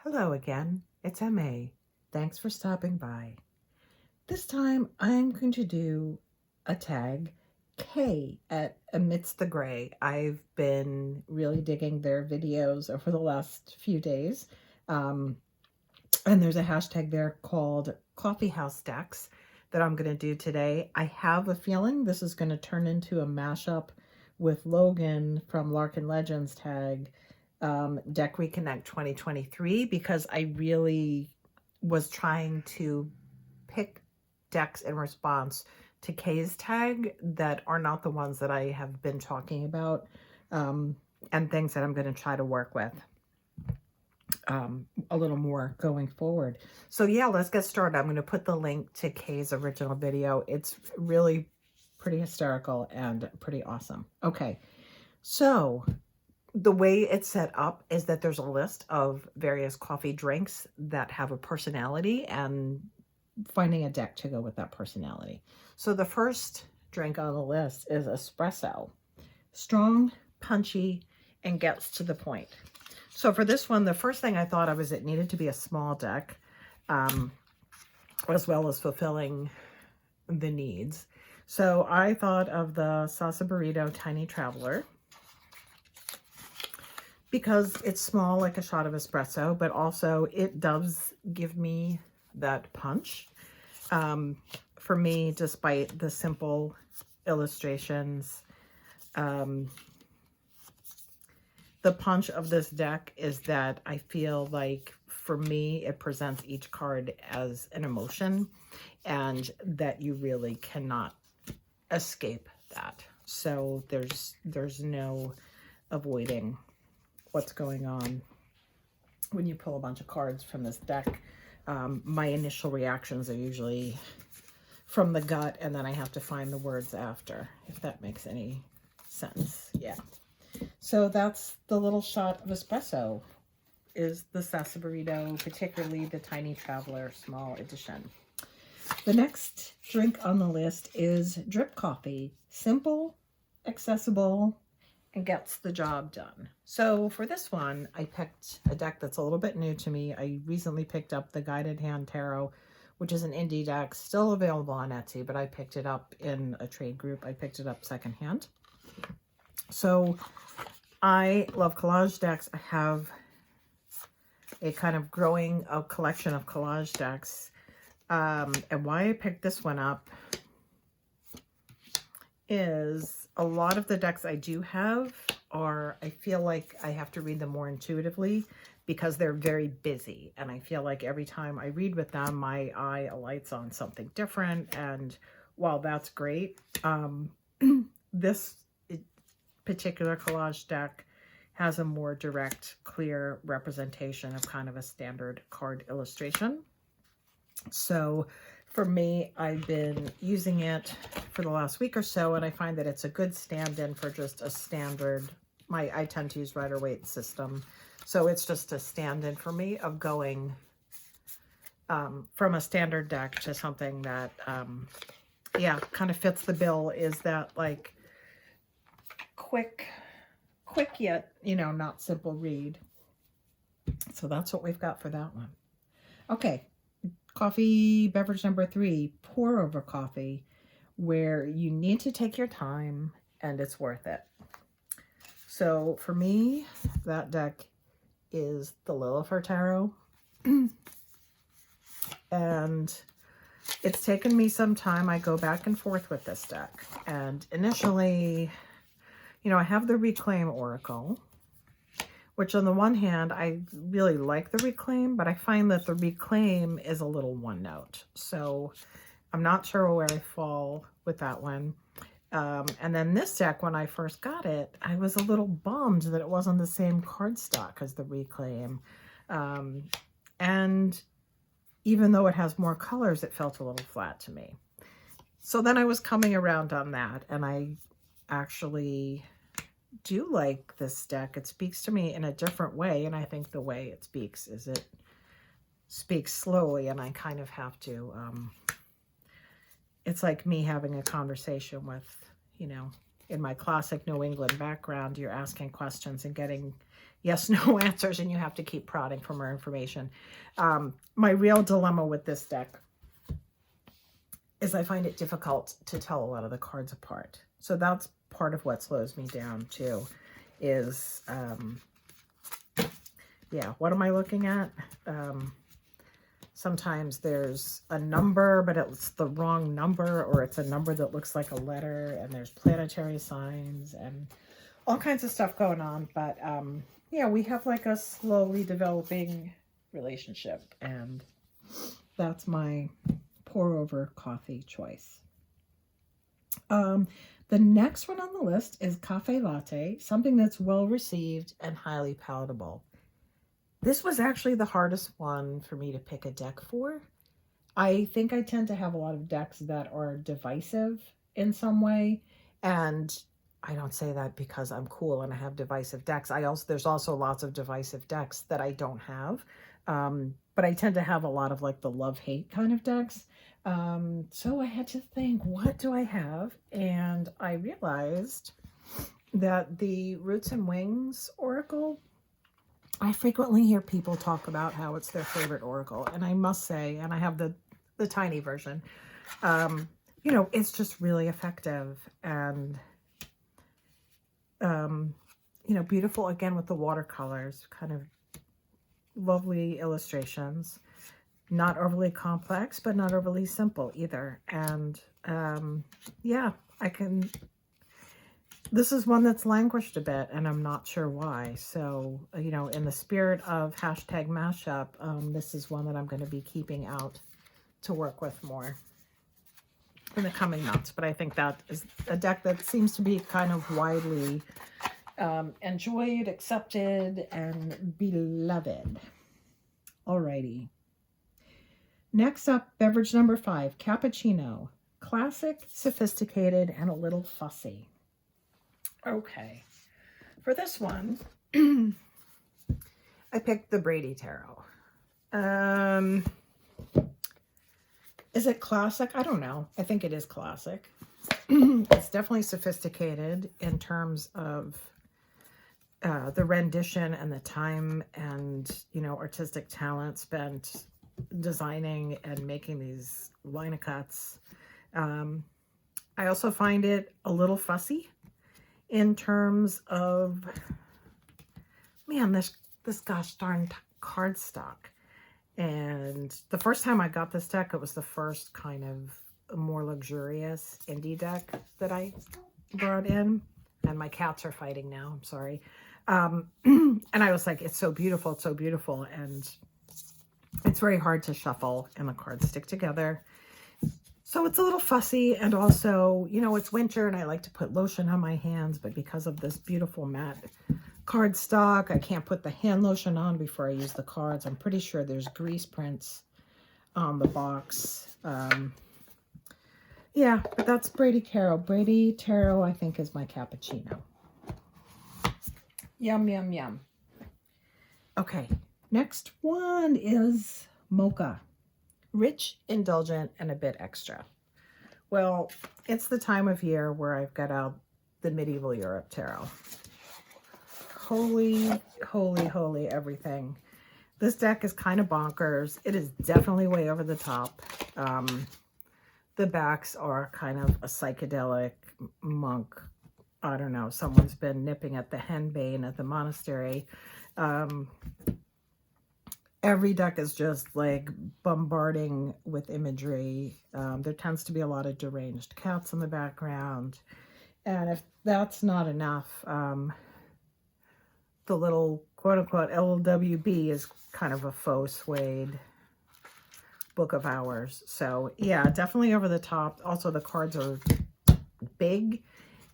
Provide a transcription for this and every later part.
Hello again, it's MA. Thanks for stopping by. This time I'm going to do a tag K at Amidst the Gray. I've been really digging their videos over the last few days. And there's a hashtag there called Coffee House Decks that I'm going to do today. I have a feeling this is going to turn into a mashup with Logan from Larkin Legends tag Deck Reconnect 2023, because I really was trying to pick decks in response to Kay's tag that are not the ones that I have been talking about, and things that I'm going to try to work with a little more going forward. So yeah, let's get started. I'm going to put the link to Kay's original video. It's really pretty hysterical and pretty awesome. Okay, so the way it's set up is that there's a list of various coffee drinks that have a personality and finding a deck to go with that personality. So the first drink on the list is espresso. Strong, punchy, and gets to the point. So for this one, the first thing I thought of is it needed to be a small deck, as well as fulfilling the needs. So I thought of the Sasuraibito Tiny Traveler, because it's small like a shot of espresso, but also it does give me that punch. For me, despite the simple illustrations, the punch of this deck is that I feel like, for me, it presents each card as an emotion, and that you really cannot escape that. So there's no avoiding what's going on when you pull a bunch of cards from this deck. My initial reactions are usually from the gut, and then I have to find the words after, if that makes any sense. Yeah. So that's the little shot of espresso, is the Sasuraibito, particularly the Tiny Traveler Small Edition. The next drink on the list is drip coffee. Simple, accessible, and gets the job done. So for this one, I picked a deck that's a little bit new to me. I recently picked up the Guided Hand Tarot, which is an indie deck, still available on Etsy, but I picked it up in a trade group. I picked it up secondhand. So I love collage decks. I have a kind of growing collection of collage decks. And why I picked this one up is a lot of the decks I do have are, I feel like I have to read them more intuitively because they're very busy. And I feel like every time I read with them, my eye alights on something different. And while that's great, this particular collage deck has a more direct, clear representation of kind of a standard card illustration. So for me, I've been using it for the last week or so, and I find that it's a good stand-in for just a standard, I tend to use Rider-Waite system. So it's just a stand-in for me of going from a standard deck to something that, yeah, kind of fits the bill. Is that like quick yet, not simple read. So that's what we've got for that one. Okay. Coffee beverage number 3, pour over coffee, where you need to take your time and it's worth it. So for me, that deck is the Lilifer Tarot. And it's taken me some time. I go back and forth with this deck. And initially, I have the Reclaim Oracle, which on the one hand, I really like the Reclaim, but I find that the Reclaim is a little one note. So I'm not sure where I fall with that one. And then this deck, when I first got it, I was a little bummed that it wasn't the same cardstock as the Reclaim. And even though it has more colors, it felt a little flat to me. So then I was coming around on that, and I actually do like this deck. It speaks to me in a different way, and I think the way it speaks is it speaks slowly, and I kind of have to, it's like me having a conversation with, in my classic New England background, you're asking questions and getting yes, no answers, and you have to keep prodding for more information. My real dilemma with this deck is I find it difficult to tell a lot of the cards apart. So that's part of what slows me down too, is, yeah, what am I looking at? Sometimes there's a number, but it's the wrong number, or it's a number that looks like a letter, and there's planetary signs and all kinds of stuff going on. But yeah, we have like a slowly developing relationship, and that's my pour over coffee choice. The next one on the list is Cafe Latte, something that's well received and highly palatable. This was actually the hardest one for me to pick a deck for. I think I tend to have a lot of decks that are divisive in some way, and I don't say that because I'm cool and I have divisive decks. There's also lots of divisive decks that I don't have, but I tend to have a lot of like the love-hate kind of decks. So I had to think, what do I have? And I realized that the Roots and Wings Oracle, I frequently hear people talk about how it's their favorite oracle, and I must say, and I have the tiny version, you know, it's just really effective and, you know, beautiful again with the watercolors, kind of lovely illustrations, not overly complex, but not overly simple either. And yeah, this is one that's languished a bit, and I'm not sure why. So, you know, in the spirit of hashtag mashup, this is one that I'm going to be keeping out to work with more in the coming months. But I think that is a deck that seems to be kind of widely enjoyed, accepted, and beloved. Alrighty. Next up, beverage number 5, Cappuccino. Classic, sophisticated, and a little fussy. Okay, for this one, I picked the Brady Tarot. Is it classic? I don't know. I think it is classic. It's definitely sophisticated in terms of the rendition and the time and, you know, artistic talent spent designing and making these line of cuts. I also find it a little fussy in terms of, man, this gosh darn cardstock. And the first time I got this deck, it was the first kind of more luxurious indie deck that I brought in. And my cats are fighting now, I'm sorry. And I was like, it's so beautiful, it's so beautiful. And it's very hard to shuffle and the cards stick together. So it's a little fussy, and also, you know, it's winter and I like to put lotion on my hands, but because of this beautiful matte cardstock, I can't put the hand lotion on before I use the cards. I'm pretty sure there's grease prints on the box. Yeah, but that's Brady Tarot. Brady Tarot, I think, is my cappuccino. Yum, yum, yum. Okay, next one is Mocha. Rich, indulgent, and a bit extra. Well, it's the time of year where I've got out the Medieval Europe Tarot. Holy, holy, holy everything. This deck is kind of bonkers. It is definitely way over the top. The backs are kind of a psychedelic monk. I don't know. Someone's been nipping at the henbane at the monastery. Every deck is just like bombarding with imagery. There tends to be a lot of deranged cats in the background. And if that's not enough, the little quote-unquote LWB is kind of a faux suede book of hours. So yeah, definitely over the top. Also, the cards are big,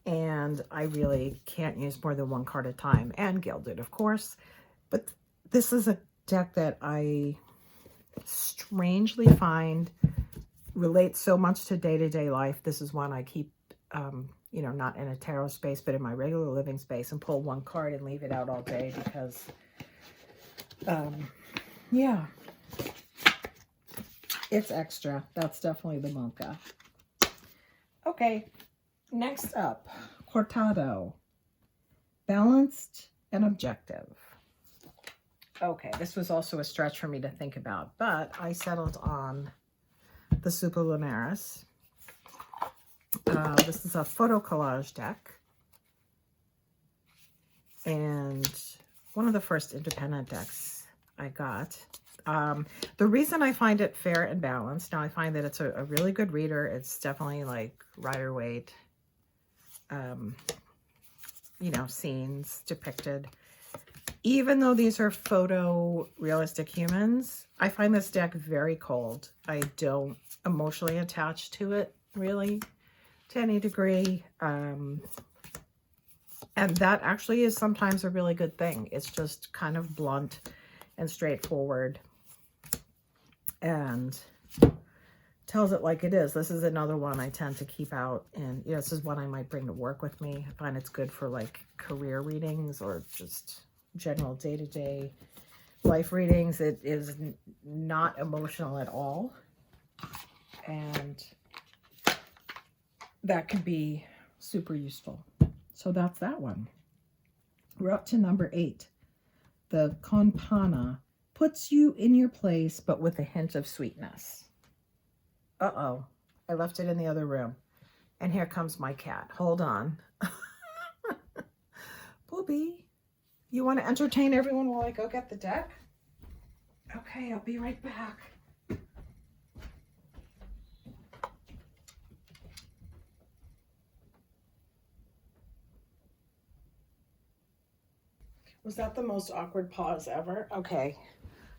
and I really can't use more than one card at a time. And gilded, of course. But this is a deck that I strangely find relates so much to day-to-day life. This is one I keep, you know, not in a tarot space, but in my regular living space, and pull one card and leave it out all day because, yeah, it's extra. That's definitely the Mocha. Okay, next up, Cortado. Balanced and objective. Okay, this was also a stretch for me to think about, but I settled on the Superlunaris. This is a photo collage deck. And one of the first independent decks I got. The reason I find it fair and balanced, now I find that it's a really good reader. It's definitely like Rider Waite, you know, scenes depicted. Even though these are photo realistic humans, I find this deck very cold. I don't emotionally attach to it really to any degree. And that actually is sometimes a really good thing. It's just kind of blunt and straightforward and tells it like it is. This is another one I tend to keep out, and you know, this is one I might bring to work with me. I find it's good for like career readings or just general day-to-day life readings. It is not emotional at all, and that can be super useful. So that's that one. We're up to number 8. The Panna puts you in your place, but with a hint of sweetness. Uh-oh, I left it in the other room. And here comes my cat. Hold on. Booby, you want to entertain everyone while I go get the deck? Okay, I'll be right back. Was that the most awkward pause ever? Okay,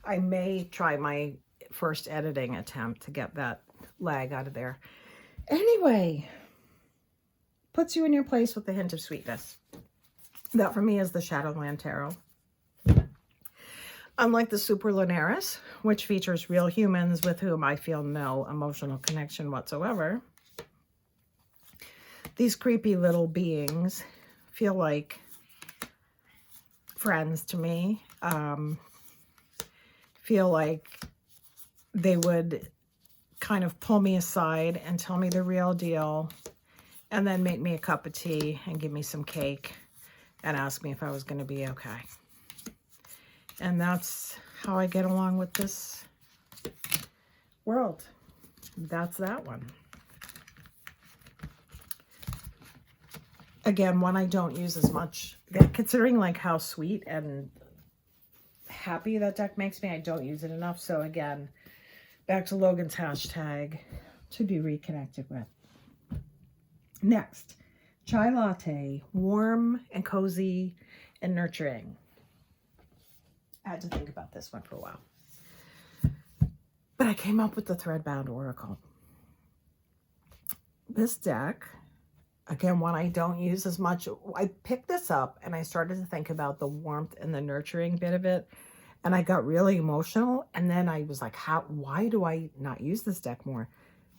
I may try my first editing attempt to get that lag out of there. Anyway, puts you in your place with a hint of sweetness. That for me is the Shadowland Tarot. Unlike the Superlunaris, which features real humans with whom I feel no emotional connection whatsoever, these creepy little beings feel like friends to me. Feel like they would kind of pull me aside and tell me the real deal, and then make me a cup of tea and give me some cake and ask me if I was going to be okay. And that's how I get along with this world. That's that one. Again, one I don't use as much. Considering like how sweet and happy that deck makes me, I don't use it enough. So again, back to Logan's hashtag, to be reconnected with. Next, chai latte, warm and cozy and nurturing. I had to think about this one for a while. But I came up with the Threadbound Oracle. This deck, again, one I don't use as much. I picked this up and I started to think about the warmth and the nurturing bit of it. And I got really emotional. And then I was like, why do I not use this deck more?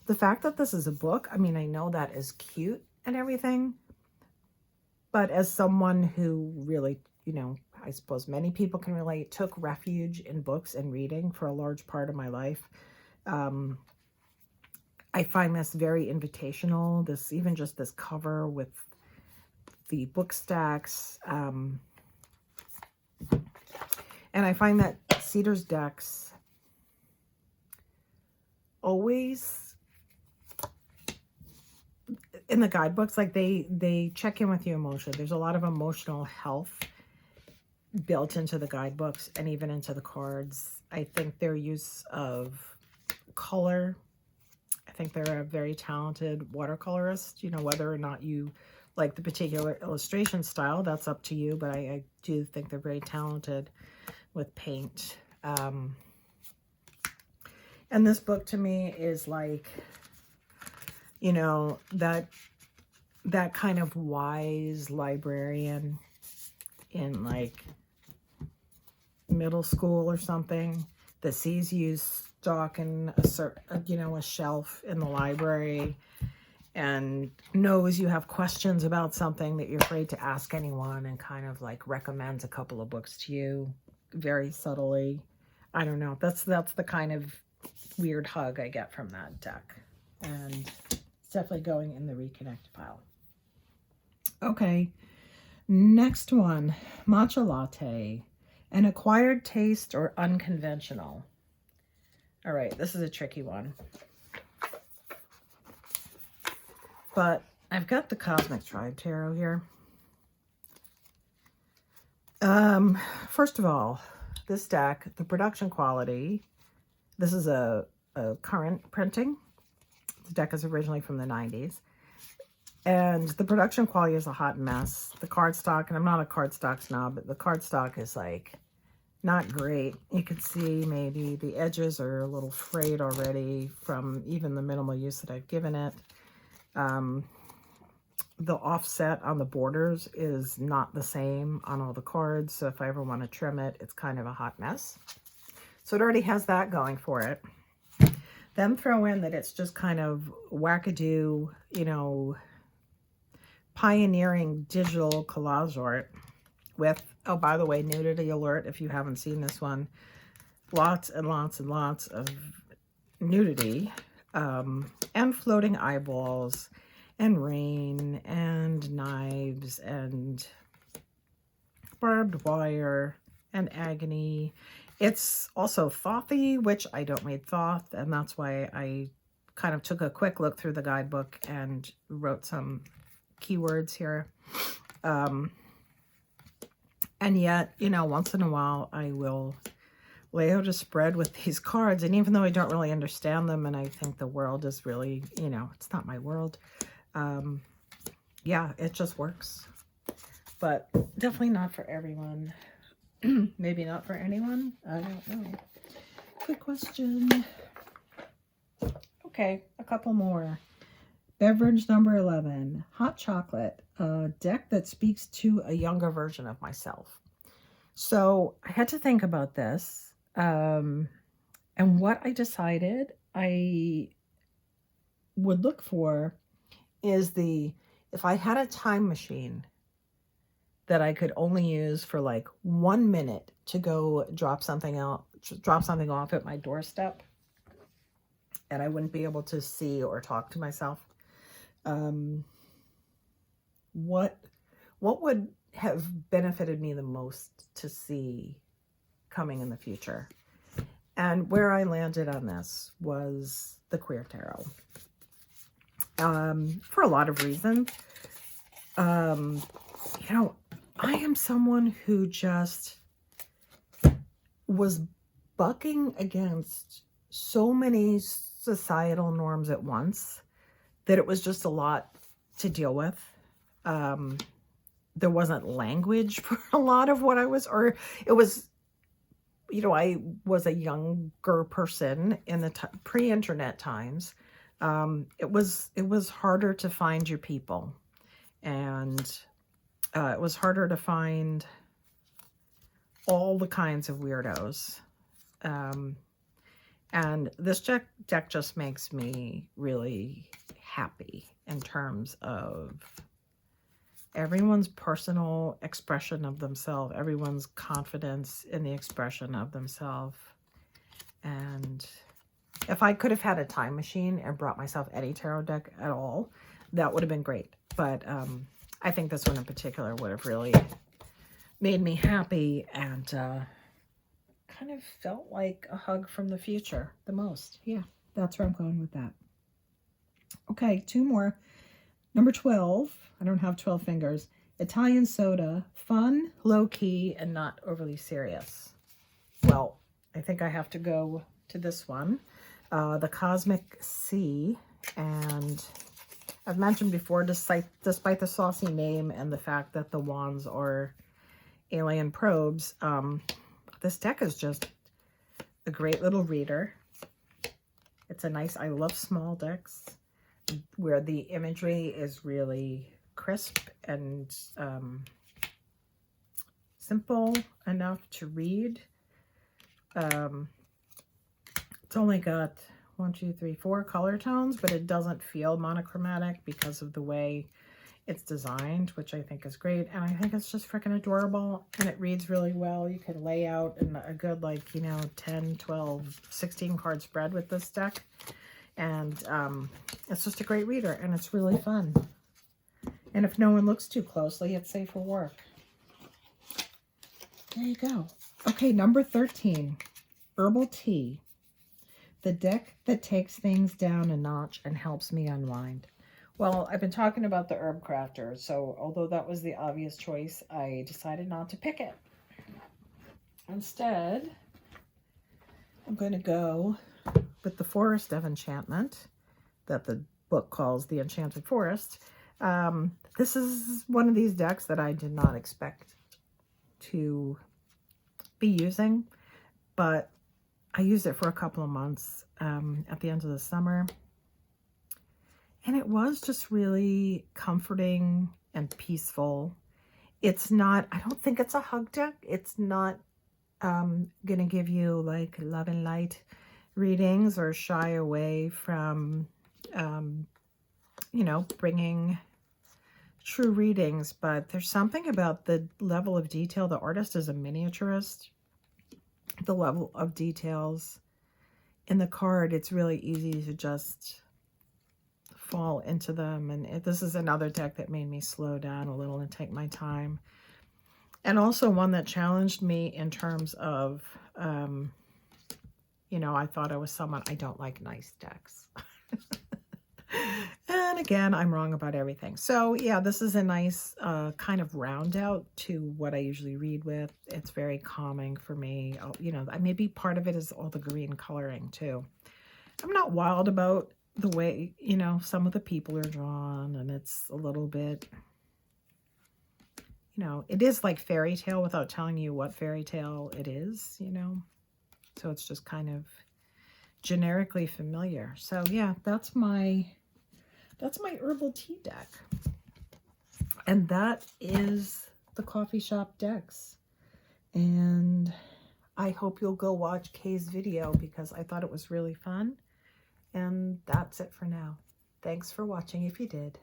The fact that this is a book, I mean, I know that is cute and everything. But as someone who really, you know, I suppose many people can relate, took refuge in books and reading for a large part of my life. I find this very invitational. This, even just this cover with the book stacks. And I find that Cedar's decks always, in the guidebooks, like they check in with your emotion. There's a lot of emotional health built into the guidebooks and even into the cards. I think their use of color, I think they're a very talented watercolorist. You know, whether or not you like the particular illustration style, that's up to you, but I do think they're very talented with paint. And this book to me is like, you know, that kind of wise librarian in like middle school or something that sees you stocking a shelf in the library and knows you have questions about something that you're afraid to ask anyone, and kind of like recommends a couple of books to you very subtly. I don't know. That's the kind of weird hug I get from that deck. And it's definitely going in the reconnect pile. Okay. Next one, matcha latte. An acquired taste or unconventional. All right, this is a tricky one. But I've got the Cosmic Tribe Tarot here. First of all, this deck, the production quality, this is a current printing. The deck is originally from the 90s. And the production quality is a hot mess. The cardstock, and I'm not a cardstock snob, but the cardstock is like not great. You can see maybe the edges are a little frayed already from even the minimal use that I've given it. The offset on the borders is not the same on all the cards. So if I ever want to trim it, it's kind of a hot mess. So it already has that going for it. Then throw in that it's just kind of wackadoo, you know, pioneering digital collage art with, oh, by the way, nudity alert if you haven't seen this one. Lots and lots and lots of nudity, and floating eyeballs and rain and knives and barbed wire and agony. It's also thothy, which I don't read thoth, and that's why I kind of took a quick look through the guidebook and wrote some keywords here. And yet, you know, once in a while I will lay out a spread with these cards, and even though I don't really understand them and I think the world is really, you know, it's not my world, yeah, it just works. But definitely not for everyone. Maybe not for anyone. I don't know. Good question. Okay, a couple more. Beverage number 11. Hot chocolate. A deck that speaks to a younger version of myself. So I had to think about this. And what I decided I would look for is if I had a time machine that I could only use for like 1 minute to go drop something off at my doorstep, and I wouldn't be able to see or talk to myself, what would have benefited me the most to see coming in the future? And where I landed on this was the Queer Tarot. For a lot of reasons. You know, I am someone who just was bucking against so many societal norms at once that it was just a lot to deal with. There wasn't language for a lot of what I was, or it was, you know, I was a younger person in the pre-internet times. It was harder to find your people, and it was harder to find all the kinds of weirdos. And this deck just makes me really happy in terms of everyone's personal expression of themselves, everyone's confidence in the expression of themselves. And if I could have had a time machine and brought myself any tarot deck at all, that would have been great. But I think this one in particular would have really made me happy and kind of felt like a hug from the future the most. Yeah, that's where I'm going with that. Okay, 2 more. Number 12. I don't have 12 fingers. Italian soda. Fun, low-key, and not overly serious. Well, I think I have to go to this one. The Cosmic Sea. And I've mentioned before, despite the saucy name and the fact that the wands are alien probes, this deck is just a great little reader. It's a nice, I love small decks where the imagery is really crisp and simple enough to read. It's only got 1, 2, 3, 4 color tones, but it doesn't feel monochromatic because of the way it's designed, which I think is great. And I think it's just freaking adorable, and it reads really well. You could lay out in a good, like, you know, 10, 12, 16 card spread with this deck. And it's just a great reader, and it's really fun. And if no one looks too closely, it's safe for work. There you go. Okay, number 13, Herbal Tea. The deck that takes things down a notch and helps me unwind. Well, I've been talking about the Herb Crafter, so although that was the obvious choice, I decided not to pick it. Instead, I'm going to go with the Forest of Enchantment that the book calls the Enchanted Forest. This is one of these decks that I did not expect to be using, but I used it for a couple of months at the end of the summer, and it was just really comforting and peaceful. It's not, I don't think it's a hug deck. It's not gonna give you like love and light readings or shy away from you know, bringing true readings, but there's something about the level of detail. The artist is a miniaturist. The level of details in the card, it's really easy to just fall into them. And this is another deck that made me slow down a little and take my time. And also one that challenged me in terms of, you know, I thought I was someone, I don't like nice decks. And again, I'm wrong about everything. So yeah, this is a nice kind of round out to what I usually read with. It's very calming for me. You know, maybe part of it is all the green coloring too. I'm not wild about the way, you know, some of the people are drawn, and it's a little bit, you know, it is like fairy tale without telling you what fairy tale it is, you know. So it's just kind of generically familiar. So yeah, that's my herbal tea deck. And that is the coffee shop decks. And I hope you'll go watch Kay's video because I thought it was really fun. And that's it for now. Thanks for watching if you did.